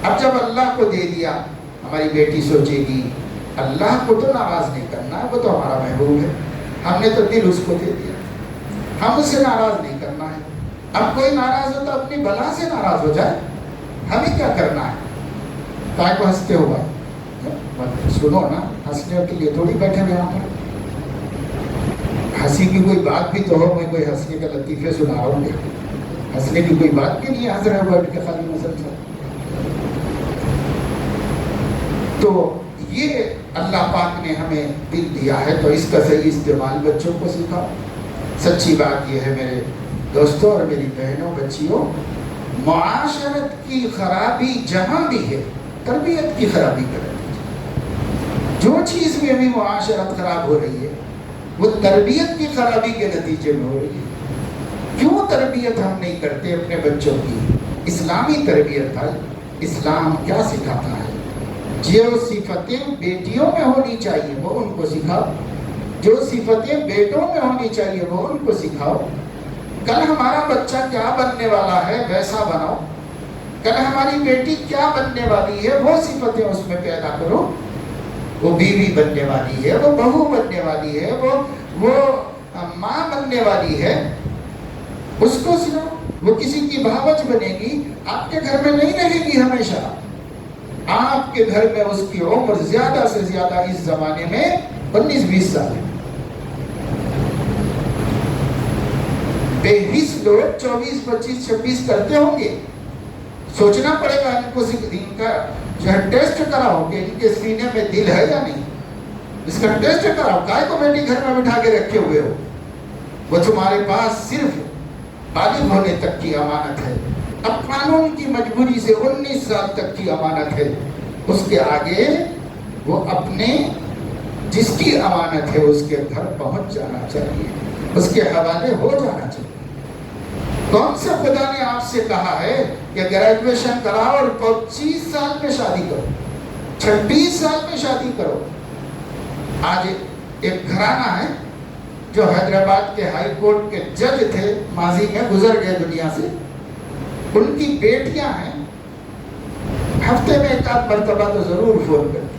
اب جب اللہ کو دے دیا, ہماری بیٹی سوچے گی اللہ کو تو ناراض نہیں کرنا ہے, وہ تو ہمارا محبوب ہے, ہم نے تو دل اس کو دے دیا, ہم اس سے ناراض نہیں کرنا ہے. اب کوئی ناراض ہو تو اپنی بلا سے ناراض ہو جائے, ہمیں کیا کرنا ہے. کائے کو ہنستے ہو بھائی, سنو نا, ہنسنے کے لیے تھوڑی بیٹھے ہوئے یہاں پر. ہنسی کی کوئی بات بھی تو ہو, میں کوئی ہنسنے کا لطیفے سنا رہا ہوں, ہنسنے کی کوئی بات بھی نہیں, ہنس رہے بیٹھ کے خالی نظر سے. تو یہ اللہ پاک نے ہمیں دل دیا ہے, تو اس کا صحیح استعمال بچوں کو سکھاؤ. سچی بات یہ ہے میرے دوستوں اور میری بہنوں, بچیوں, معاشرت کی خرابی جہاں بھی ہے تربیت کی خرابی کر رہی ہے. جو چیز میں بھی معاشرت خراب ہو رہی ہے وہ تربیت کی خرابی کے نتیجے میں ہو رہی ہے. کیوں تربیت ہم نہیں کرتے اپنے بچوں کی, اسلامی تربیت ہے. اسلام کیا سکھاتا ہے, جو صفتیں بیٹیوں میں ہونی چاہیے وہ ان کو سکھاؤ, جو صفتیں بیٹوں میں ہونی چاہیے وہ ان کو سکھاؤ. کل ہمارا بچہ کیا بننے والا ہے ویسا بناؤ, کل ہماری بیٹی کیا بننے والی ہے وہ صفتیں اس میں پیدا کرو. وہ بیوی بننے والی ہے, وہ بہو بننے والی ہے, وہ ماں بننے والی ہے, اس کو سنو. وہ کسی کی بھاوچ بنے گی, آپ کے گھر میں نہیں رہے گی ہمیشہ. آپ کے گھر میں اس کی عمر زیادہ سے زیادہ اس زمانے میں 19-20 سال ہے. بے حس لوگ 24, 25, 26 کرتے ہوں گے. سوچنا پڑے گا ان کو, ان کا جو ہے ٹیسٹ کراؤ کہ ان کے سینے میں دل ہے یا نہیں, اس کا ٹیسٹ کراؤ. کائے کو بیٹی گھر میں بٹھا کے رکھے ہوئے ہو, وہ تمہارے پاس صرف بالغ ہونے تک کی امانت ہے. اب قانون کی مجبوری سے 19 سال تک کی امانت ہے, اس کے آگے وہ اپنے جس کی امانت ہے اس کے گھر پہنچ جانا چاہیے, اس کے حوالے ہو جانا چاہیے. کون سے خدا نے آپ سے کہا ہے کہ گریجویشن کراؤ اور 25 سال میں شادی کرو, 26 سال میں شادی کرو. آج ایک گھرانہ ہے جو حیدرآباد کے ہائی کورٹ کے جج تھے, ماضی میں گزر گئے دنیا سے. ان کی بیٹیاں ہیں, ہفتے میں ایک آدھ مرتبہ تو ضرور فون کرتی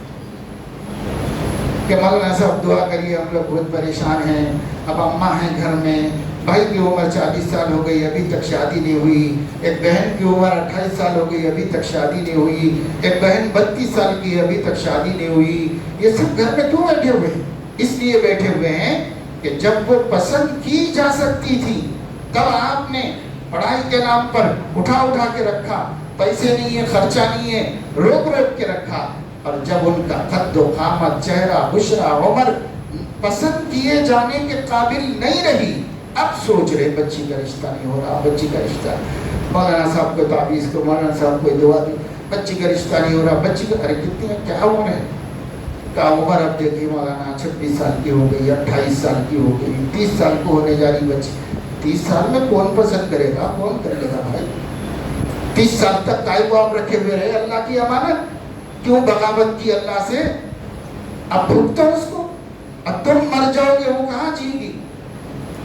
کہ مولانا صاحب دعا کریے, ہم لوگ بہت پریشان ہیں, اب اماں ہیں گھر میں, بھائی کی عمر 40 سال ہو گئی ابھی تک شادی نہیں ہوئی, ایک بہن کی عمر 28 سال ہو گئی ابھی تک شادی نہیں ہوئی, ایک بہن 32 سال کی ہے ابھی تک شادی نہیں ہوئی. یہ سب گھر میں کیوں بیٹھے ہوئے ہیں؟ اس لیے بیٹھے ہوئے ہیں کہ جب وہ پسند کی جا سکتی تھی تب آپ نے پڑھائی کے نام پر اٹھا اٹھا کے رکھا، پیسے نہیں ہے، خرچہ نہیں ہے، روک روک کے رکھا، اور جب ان کا قد و قامت، چہرہ، بشرا، عمر پسند کیے جانے کے قابل نہیں رہی، اب سوچ رہے بچی کا رشتہ نہیں ہو رہا، بچی کا رشتہ، مولانا صاحب کو تعویذ کو، مولانا صاحب کو دعا دی، بچی کا رشتہ نہیں ہو رہا، بچی کا، ارے کتنی ہے، کیا عمر ہے کا عمر، اب دیکھیے مولانا 26 سال کی ہو گئی، 28 سال کی ہو گئی، 30 سال کو ہونے جا رہی بچی، 30 سال میں کون پسند کرے گا، کون کر لے گا بھائی؟ 30 سال تک کائے کو آپ رکھے ہوئے رہے، اللہ کی امانت، کیوں بغاوت کی اللہ سے؟ اب بھوکتا اس کو، اب تم مر جاؤ گے، وہ کہاں جی گی؟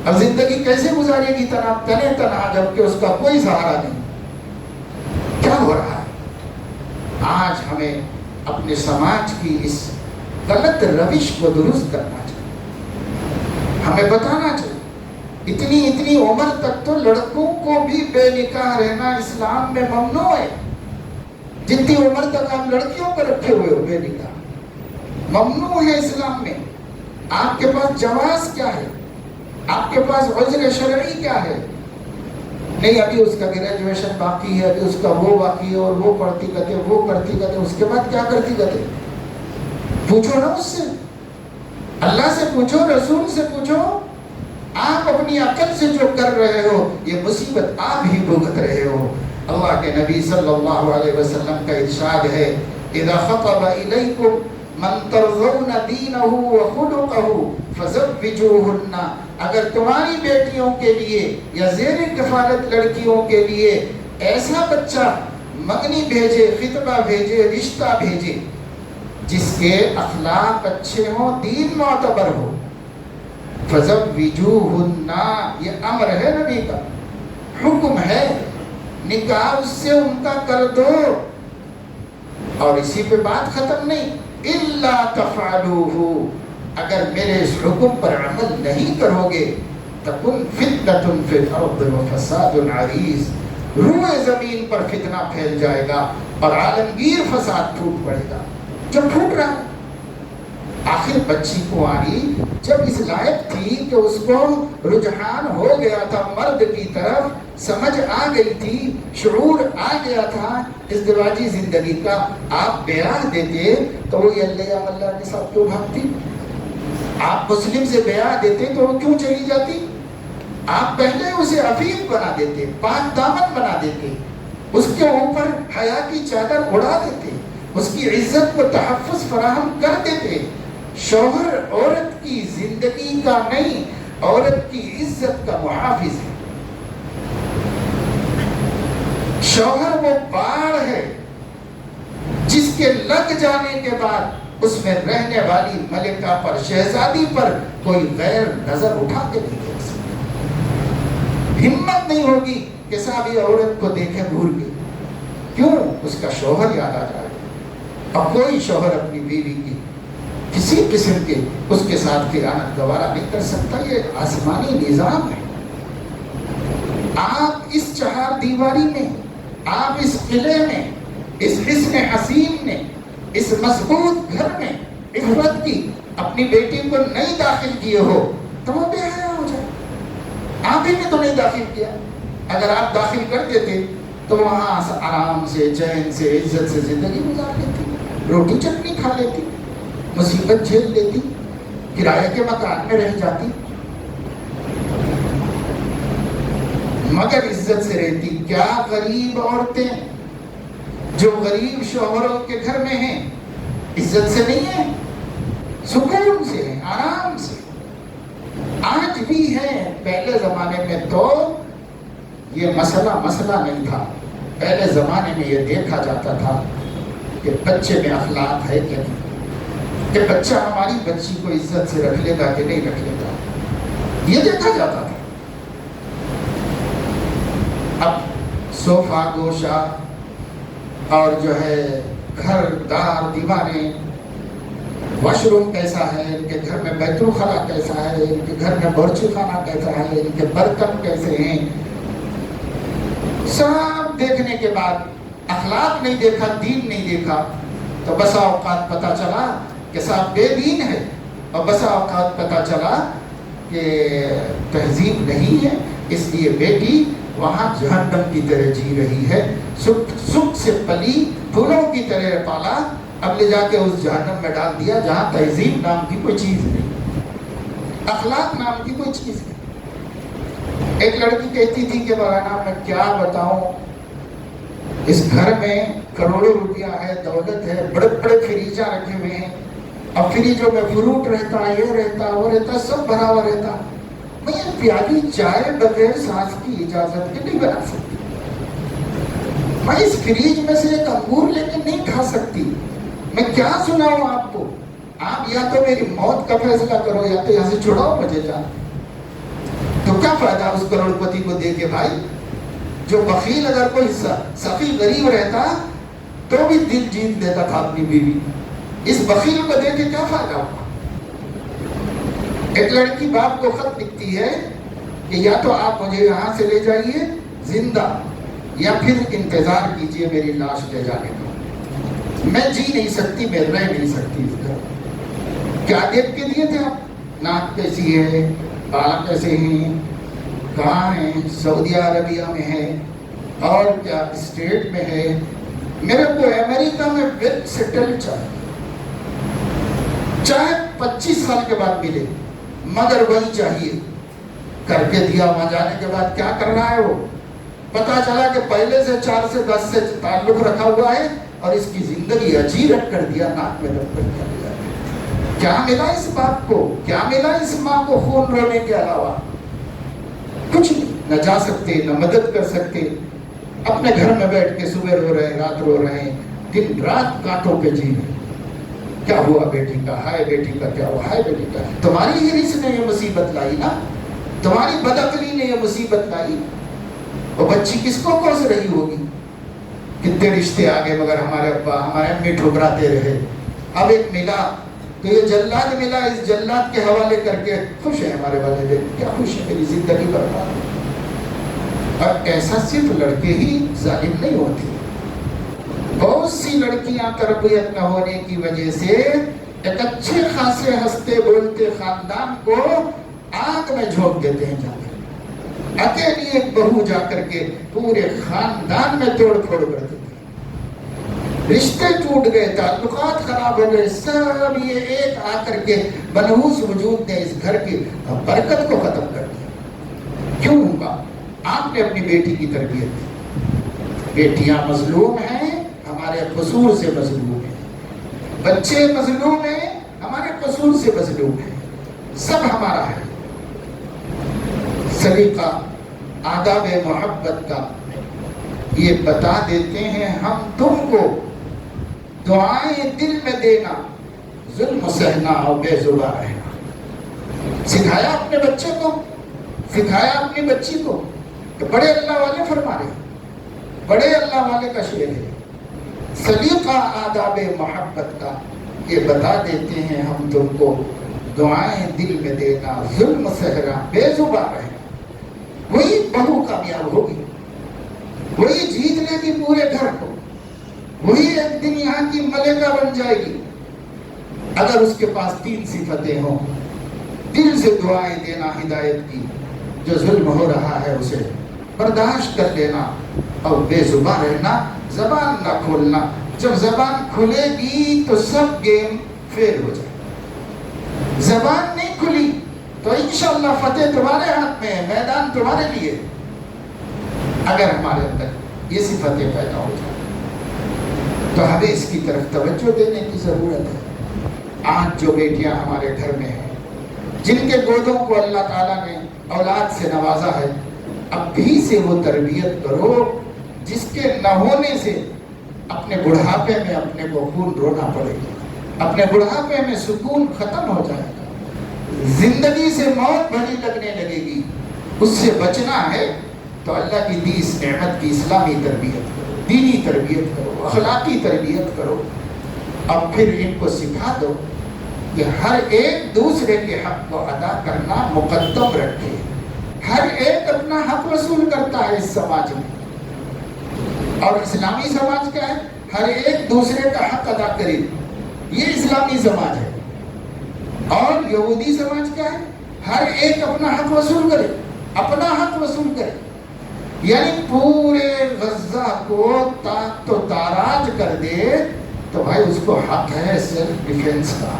اب زندگی کیسے گزارے گی تنے تنہا، جب کہ اس کا کوئی سہارا نہیں؟ کیا ہو رہا ہے؟ آج ہمیں اپنے سماج کی اس غلط روش کو درست کرنا چاہیے، ہمیں بتانا چاہیے۔ اتنی عمر تک تو لڑکوں کو بھی بے نکاح رہنا اسلام میں ممنوع ہے۔ جتنی عمر تک آپ لڑکیوں کو رکھے ہوئے ہو بے نکاح، ممنوع ہے اسلام میں۔ آپ کے پاس جواز کیا ہے؟ آپ کے پاس عذر شرعی کیا ہے؟ نہیں، ابھی اس کا گریجویشن باقی ہے، ابھی اس کا وہ باقی ہے، اور وہ پڑھتی کرتے، وہ کرتی کرتے، اس کے بعد کیا کرتی کرتے؟ پوچھو نا اس سے، اللہ سے پوچھو، رسول سے پوچھو۔ آپ اپنی عقل سے جو کر رہے ہو، یہ مصیبت آپ ہی بھگت رہے ہو۔ اللہ کے نبی صلی اللہ علیہ وسلم کا ارشاد ہے، اذا خطب الیکم من ترضون دینہ وخلقہ فزوجوہن، اگر تمہاری بیٹیوں کے لیے یا زیر کفالت لڑکیوں کے لیے ایسا بچہ منگنی بھیجے، خطبہ بھیجے، رشتہ بھیجے جس کے اخلاق اچھے ہوں، دین معتبر ہو، فزوجوہن، یہ امر ہے نبی کا، حکم ہے، نکاح اس سے ان کا کر دو۔ اور اسی پہ بات ختم نہیں، الا تفعلوہ، اگر میرے اس حکم پر عمل نہیں کرو گے، تکن فتنۃ فی الارض وفساد عریض، روئے زمین پر فتنہ پھیل جائے گا اور عالمگیر فساد پھوٹ پڑے گا، جو پھوٹ رہا ہے۔ آخر بچی کو آئی جب اس لائق تھی کہ اس کو رجحان ہو گیا تھا مرد کی طرف، سمجھ آ گئی تھی، شعور آ گیا تھا ازدواجی زندگی کا، آپ بیاہ دیتے تو وہ اللہ کے ساتھ کیوں بھاگتی؟ آپ مسلم سے بیاہ دیتے تو وہ کیوں چلی جاتی؟ آپ پہلے اسے عفیف بنا دیتے، پاک دامن بنا دیتے، اس کے اوپر حیا کی چادر اڑا دیتے، اس کی عزت کو تحفظ فراہم کر دیتے۔ شوہر عورت کی زندگی کا نہیں، عورت کی عزت کا محافظ ہے۔ شوہر وہ باڑ ہے جس کے لگ جانے کے بعد اس میں رہنے والی ملکہ پر، شہزادی پر کوئی غیر نظر اٹھا کے نہیں دیکھ سکتا۔ ہمت نہیں ہوگی کہ سابی عورت کو دیکھے گھور کے، کیوں؟ اس کا شوہر یاد آ جائے۔ اب کوئی شوہر اپنی بیوی کی کسی قسم کے اس کے ساتھ خیانت گوارا نہیں کر سکتا، یہ آسمانی نظام ہے۔ آپ اس چہار دیواری میں، آپ اس قلعے میں، اس حصن حسین میں، اس مضبوط گھر میں عفت کی اپنی بیٹی کو نہیں داخل کیے ہو تو وہ بے حیا ہو جائے۔ آپ ہی نے تو نہیں داخل کیا، اگر آپ داخل کر دیتے تو وہاں آرام سے، چین سے، عزت سے زندگی گزار لیتی، روٹی چٹنی کھا لیتی، مصیبت جھیل لیتی، کرایہ کے مکان میں رہ جاتی، مگر عزت سے رہتی۔ کیا غریب عورتیں جو غریب شوہروں کے گھر میں ہیں عزت سے نہیں ہیں، سکون سے ہیں، آرام سے؟ آج بھی ہیں، پہلے زمانے میں تو یہ مسئلہ نہیں تھا۔ پہلے زمانے میں یہ دیکھا جاتا تھا کہ بچے میں اخلاق ہے کہ نہیں، کہ بچہ ہماری بچی کو عزت سے رکھ لے گا کہ نہیں رکھ لے گا، یہ دیکھا جاتا تھا۔ اب صوفہ گوشہ اور جو ہے گھر دار دیوانے، واش روم کیسا ہے ان کے گھر میں، بیت الخلا کیسا ہے ان کے گھر میں، باورچی خانہ کیسا ہے ان کے، برتن کیسے ہیں، سب دیکھنے کے بعد اخلاق نہیں دیکھا، دین نہیں دیکھا، تو بسا اوقات پتہ چلا کہ صاحب بے دین ہے، اور بسا اوقات پتہ چلا کہ تہذیب نہیں ہے، اس لیے بیٹی وہاں جہنم کی طرح جی رہی ہے، سکھ سے پلی پھولوں کی طرح پالا، اب لے جا کے اس جہنم میں ڈال دیا جہاں تہذیب نام کی کوئی چیز نہیں، اخلاق نام کی کوئی چیز نہیں۔ ایک لڑکی کہتی تھی کہ مولانا میں کیا بتاؤں، اس گھر میں کروڑوں روپیہ ہے، دولت ہے، بڑے بڑے فریجاں رکھے ہوئے ہیں، اب فریجوں میں فروٹ رہتا، یہ رہتا، وہ رہتا، سب بھرا ہوا رہتا، میں یہ پیالی چائے بغیر سانس کی اجازت کے نہیں بنا سکتی، میں اس فریج میں سے ایک انگور لے کے نہیں کھا سکتی، میں کیا سناؤں آپ کو، آپ یا تو میری موت کا فیصلہ کرو یا تو یہاں سے چھڑاؤ مجھے جان۔ تو کیا فائدہ اس کروڑ پتی کو دے کے بھائی، جو بخیل اگر کوئی سخی غریب رہتا تو بھی دل جیت لیتا تھا اپنی بیوی، اس بخیل کو دے کے کیا فائدہ ہوا۔ ایک لڑکی باپ کو خط لکھتی ہے کہ یا تو آپ مجھے یہاں سے لے جائیے زندہ یا پھر انتظار کیجئے میری لاش لے جانے کا، میں جی نہیں سکتی، میں رہ نہیں سکتی اس گھر۔ کیا دیکھ کے دیے تھے آپ؟ ناک کیسی ہے، بال کیسے ہیں، کہاں ہیں، سعودی عربیہ میں ہے اور کیا اسٹیٹ میں ہے، میرے کو امریکہ میں ویل سیٹل چاہے 25 سال کے بعد ملے مگر وہی چاہیے، کر کے دیا۔ وہاں جانے کے بعد کیا کر رہا ہے وہ، پتا چلا کہ پہلے سے 4 سے 10 سے تعلق رکھا ہوا ہے اور اس کی زندگی اجیرت کر دیا، ناک میں دفتر کر دیا۔ کیا ملا اس باپ کو، کیا ملا اس ماں کو خون رونے کے علاوہ؟ کچھ نہیں، نہ جا سکتے، نہ مدد کر سکتے، اپنے گھر میں بیٹھ کے صبح رو رہے، رات رو رہے، دن رات کانٹوں پہ جی رہے۔ کیا ہوا بیٹی کا، ہائے بیٹی کا کیا ہوا، ہائے بیٹی کا۔ تمہاری ہرس نے یہ مصیبت لائی نا، تمہاری بدعقلی نے یہ مصیبت لائی۔ وہ بچی کس کو کوس رہی ہوگی، کتنے رشتے آگے مگر ہمارے ابا ہمارے امی ٹھکراتے رہے، اب ایک ملا تو یہ جلاد ملا، اس جلاد کے حوالے کر کے خوش ہیں ہمارے والدین، کیا خوش ہے، میری زندگی برباد۔ اور ایسا صرف لڑکے ہی ظالم نہیں ہوتے، بہت سی لڑکیاں تربیت نہ ہونے کی وجہ سے ایک اچھے خاصے ہنستے بولتے خاندان کو آگ میں جھونک دیتے ہیں، جا کر اکیلی ایک بہو جا کر کے پورے خاندان میں توڑ پھوڑ کر دیتے ہیں، رشتے ٹوٹ گئے، تعلقات خراب ہو گئے، سب یہ ایک آ کر کے منحوس وجود نے اس گھر کی برکت کو ختم کر دیا۔ کیوں ہوگا؟ آپ نے اپنی بیٹی کی تربیت دی، بیٹیاں مظلوم ہیں، ہمارے قصور سے مظلوم ہیں، بچے مظلوم ہیں، ہمارے قصور سے مظلوم ہیں، سب ہمارا ہے۔ سلیقہ آداب محبت کا یہ بتا دیتے ہیں ہم تم کو، دعائیں دل میں دینا، ظلم سہنا اور بے زباں رہنا۔ سکھایا اپنے بچے کو، سکھایا اپنی بچی کو، کہ بڑے اللہ والے فرما رہے ہیں، بڑے اللہ والے کا شعر ہے، سلیقہ آداب محبت کا یہ بتا دیتے ہیں ہم تم کو، دعائیں دل میں دینا، ظلم سہنا، بے زباں رہنا۔ وہی بہو کامیاب ہوگی، وہی جیت لے گی پورے گھر کو، وہی ایک دن یہاں کی ملکہ بن جائے گی اگر اس کے پاس 3 صفتیں ہوں، دل سے دعائیں دینا ہدایت کی، جو ظلم ہو رہا ہے اسے برداشت کر لینا، اور بے زبان رہنا، زبان نہ کھولنا۔ جب زبان کھلے گی تو سب گیم فیل ہو جائے، زبان نہیں کھلی تو انشاءاللہ فتح تمہارے ہاتھ میں ہے، میدان تمہارے لیے، اگر ہمارے اندر یہ صفتیں پیدا ہو جائیں تو ہمیں اس کی طرف توجہ دینے کی ضرورت ہے۔ آج جو بیٹیاں ہمارے گھر میں ہیں، جن کے گودوں کو اللہ تعالیٰ نے اولاد سے نوازا ہے، اب بھی سے وہ تربیت کرو جس کے نہ ہونے سے اپنے بڑھاپے میں اپنے کو خون رونا پڑے گا، اپنے بڑھاپے میں سکون ختم ہو جائے گا، زندگی سے موت بھری لگنے لگے گی۔ اس سے بچنا ہے تو اللہ کی دی اس نعمت کی اسلامی تربیت کرو، دینی تربیت کرو، اخلاقی تربیت کرو، اب پھر ان کو سکھا دو کہ ہر ایک دوسرے کے حق کو ادا کرنا مقدم رکھے۔ ہر ایک اپنا حق وصول کرتا ہے اس سماج میں، اور اسلامی سماج کیا ہے؟ ہر ایک دوسرے کا حق ادا کرے، یہ اسلامی سماج ہے۔ اور یہودی سماج کیا ہے؟ ہر ایک اپنا حق وصول کرے، اپنا حق وصول کرے۔ یعنی پورے غزہ کو تاک تو تاراج کر دے تو بھائی اس کو حق ہے سیلف ڈیفینس کا.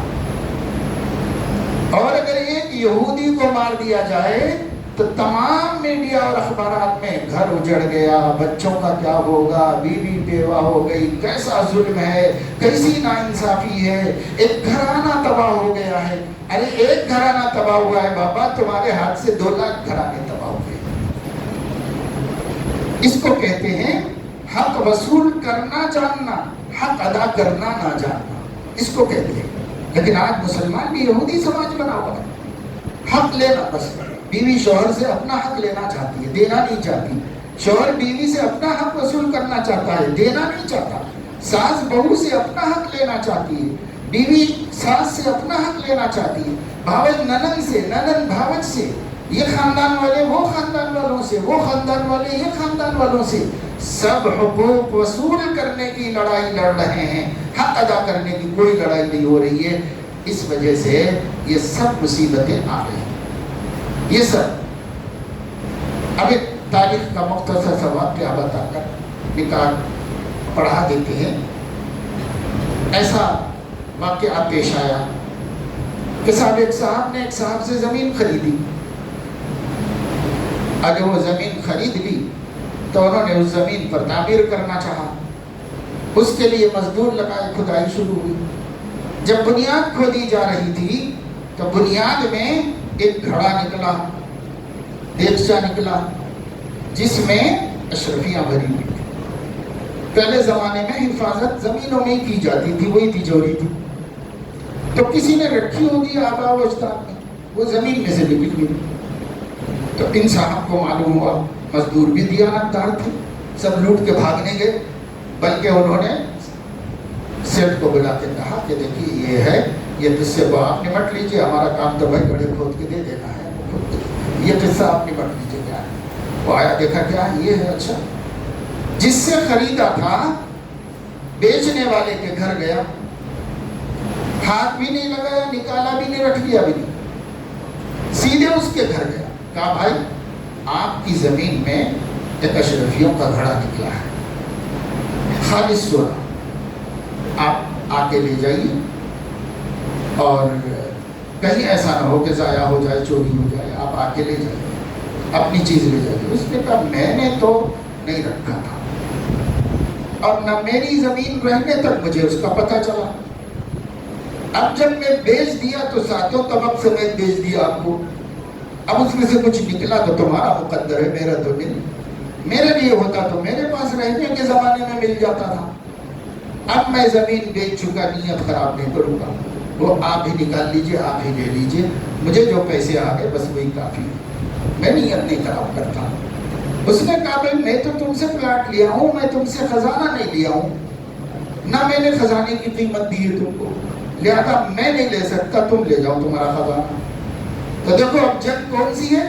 اور اگر ایک یہودی کو مار دیا جائے تو تمام میڈیا اور اخبارات میں گھر اجڑ گیا، بچوں کا کیا ہوگا، بیوی بیوہ ہو گئی، کیسا ظلم ہے، کیسی ناانصافی ہے، ایک گھرانہ تباہ ہو گیا ہے. ارے ایک گھرانہ تباہ ہوا ہے بابا، تمہارے ہاتھ سے 2 لاکھ گھرانے تباہ ہو گئے. اس کو کہتے ہیں حق وصول کرنا جاننا، حق ادا کرنا نہ جاننا، اس کو کہتے ہیں. لیکن آج مسلمان بھی یہودی سماج بنا ہوا ہے. حق لینا، بس بیوی شوہر سے اپنا حق لینا چاہتی ہے، دینا نہیں چاہتی. شوہر بیوی سے اپنا حق وصول کرنا چاہتا ہے، دینا نہیں چاہتا. ساس بہو سے اپنا حق لینا چاہتی ہے، بیوی ساس سے اپنا حق لینا چاہتی ہے. بھاوج ننن سے، ننن بھاوج سے، یہ خاندان والے وہ خاندان والوں سے، وہ خاندان والے یہ خاندان والوں سے. سب حقوق وصول کرنے کی لڑائی لڑ رہے ہیں، حق ادا کرنے کی کوئی لڑائی نہیں ہو رہی ہے. اس وجہ سے یہ سب مصیبتیں آ رہی ہیں. یہ سب اب ایک تاریخ کا مختصر سا واقعہ بتا کر نکال پڑھا دیتے ہیں. ایسا واقعہ پیش آیا کہ ایک صاحب نے ایک صاحب سے زمین خریدی. اگر وہ زمین خرید لی تو انہوں نے اس زمین پر تعمیر کرنا چاہا. اس کے لیے مزدور لگائے، کھدائی شروع ہوئی. جب بنیاد کھودی جا رہی تھی تو بنیاد میں ایک گھڑا نکلا، دیگچہ نکلا، جس میں اشرفیاں بھری ہوئی تھی. پہلے زمانے میں حفاظت زمینوں میں ہی کی جاتی تھی، وہی تجوری تھی. تو کسی نے رکھی ہوگی آباء و اجداد میں، وہ زمین میں سے نکل گئی. تو ان صاحب کو معلوم ہوا، مزدور بھی دیانتدار تھے، سب لوٹ کے بھاگنے گئے. بلکہ انہوں نے سیٹ کو بلا کے کہا کہ دیکھیے یہ ہے، یہ قصے کو آپ نمٹ لیجئے، ہمارا کام تو بھائی گڑھے کھود کے دے دینا ہے، یہ قصہ آپ نمٹ لیجئے. کیا ہے وہ آیا، دیکھا کیا یہ ہے. اچھا، جس سے خریدا تھا بیچنے والے کے گھر گیا، ہاتھ بھی نہیں لگایا، نکالا بھی نہیں، رکھ لیا بھی نہیں، سیدھے اس کے گھر گیا. کہا بھائی آپ کی زمین میں ایک اشرفیوں کا گھڑا نکلا ہے، خالص سونا، آپ آ کے لے جائیے، اور کہیں ایسا نہ ہو کہ ضائع ہو جائے، چوری ہو جائے. آپ آ کے لے جائیے، اپنی چیز لے جائیے. اس نے کہا میں نے تو نہیں رکھا تھا، اور نہ میری زمین رہنے تک مجھے اس کا پتہ چلا. اب جب میں بیچ دیا تو ساتوں طبق سے میں بیچ دیا آپ کو. اب اس میں سے کچھ نکلا تو تمہارا مقدر ہے، میرا تو نہیں. میرے لیے ہوتا تو میرے پاس رہنے کے زمانے میں مل جاتا تھا. اب میں زمین بیچ چکا، نیت خراب نہیں کروں گا. وہ آپ ہی نکال لیجئے، آپ ہی لے لیجئے، مجھے جو پیسے آ گئے بس وہی کافی ہے، میں نیت نہیں خراب کرتا. اس نے کہا بھائی میں تو تم سے پلاٹ لیا ہوں، میں تم سے خزانہ نہیں لیا ہوں، نہ میں نے خزانے کی قیمت دی ہے تم کو، لہذا میں نہیں لے سکتا، تم لے جاؤ تمہارا خزانہ. تو دیکھو اب جنگ کون سی ہے؟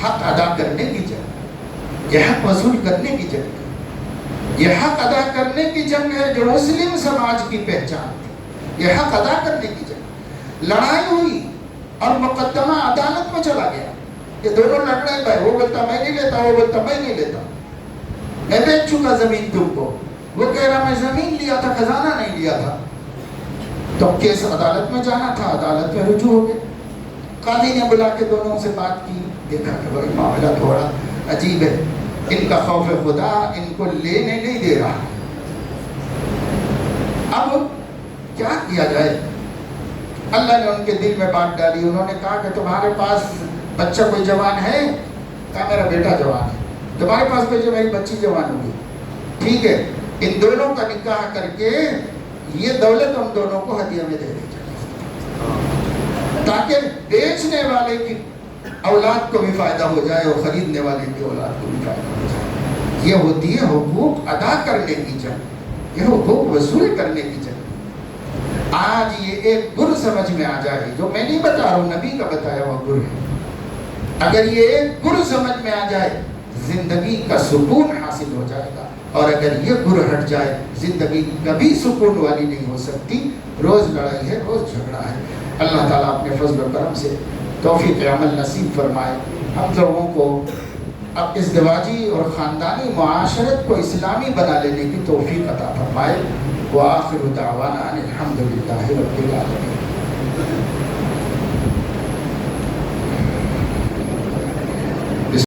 حق ادا کرنے کی جنگ، یہ حق وصول کرنے کی جنگ ہے. یہ حق ادا کرنے کی جنگ ہے جو مسلم سماج کی پہچان ہے. یہ حق ادا کرنے کی جنگ. لڑائی ہوئی اور مقدمہ عدالت میں چلا گیا. یہ دونوں لڑ رہے بھائی، وہ بولتا میں نہیں لیتا، وہ بولتا میں نہیں لیتا، میں بیچ چکا زمین تم کو. وہ کہہ رہا میں زمین لیا تھا، خزانہ نہیں لیا تھا. تو کیس عدالت میں جانا تھا، عدالت میں رجوع ہو گئے. قاضی نے بلا کے دونوں سے بات کی، دیکھا کہ بھائی معاملہ تھوڑا عجیب ہے، ان کا خوف خدا ان کو لینے نہیں دے رہا. اب کیا کیا جائے؟ اللہ نے ان کے دل میں بات ڈالی. انہوں نے کہا کہ تمہارے پاس بچہ کوئی جوان ہے؟ کہا میرا بیٹا جوان ہے. تمہارے پاس کوئی میری بچی جوان ہوگی، ٹھیک ہے، ان دونوں کا نکاح کر کے یہ دولت ان دونوں کو ہدیہ میں دے دی جائے، تاکہ بیچنے والے کی اولاد کو بھی فائدہ ہو جائے اور خریدنے والے کی اولاد کو بھی فائدہ ہو جائے. یہ ہوتی ہے حقوق ادا کرنے کی جنگ، یہ حقوق وصول کرنے کی جنگ. آج یہ ایک گر سمجھ میں آ جائے، جو میں نہیں بتا رہا ہوں، نبی کا بتایا ہوا گر ہے. اگر یہ ایک گر سمجھ میں آ جائے زندگی کا سکون حاصل ہو جائے گا، اور اگر یہ گر ہٹ جائے زندگی کبھی سکون والی نہیں ہو سکتی. روز لڑائی ہے، روز جھگڑا ہے. اللہ تعالیٰ اپنے فضل و کرم سے توفیق عمل نصیب فرمائے. ہم لوگوں کو اب ازدواجی اور خاندانی معاشرت کو اسلامی بنا لینے کی توفیق عطا فرمائے۔ وآخر دعوانا ان الحمد للہ رب العالمین۔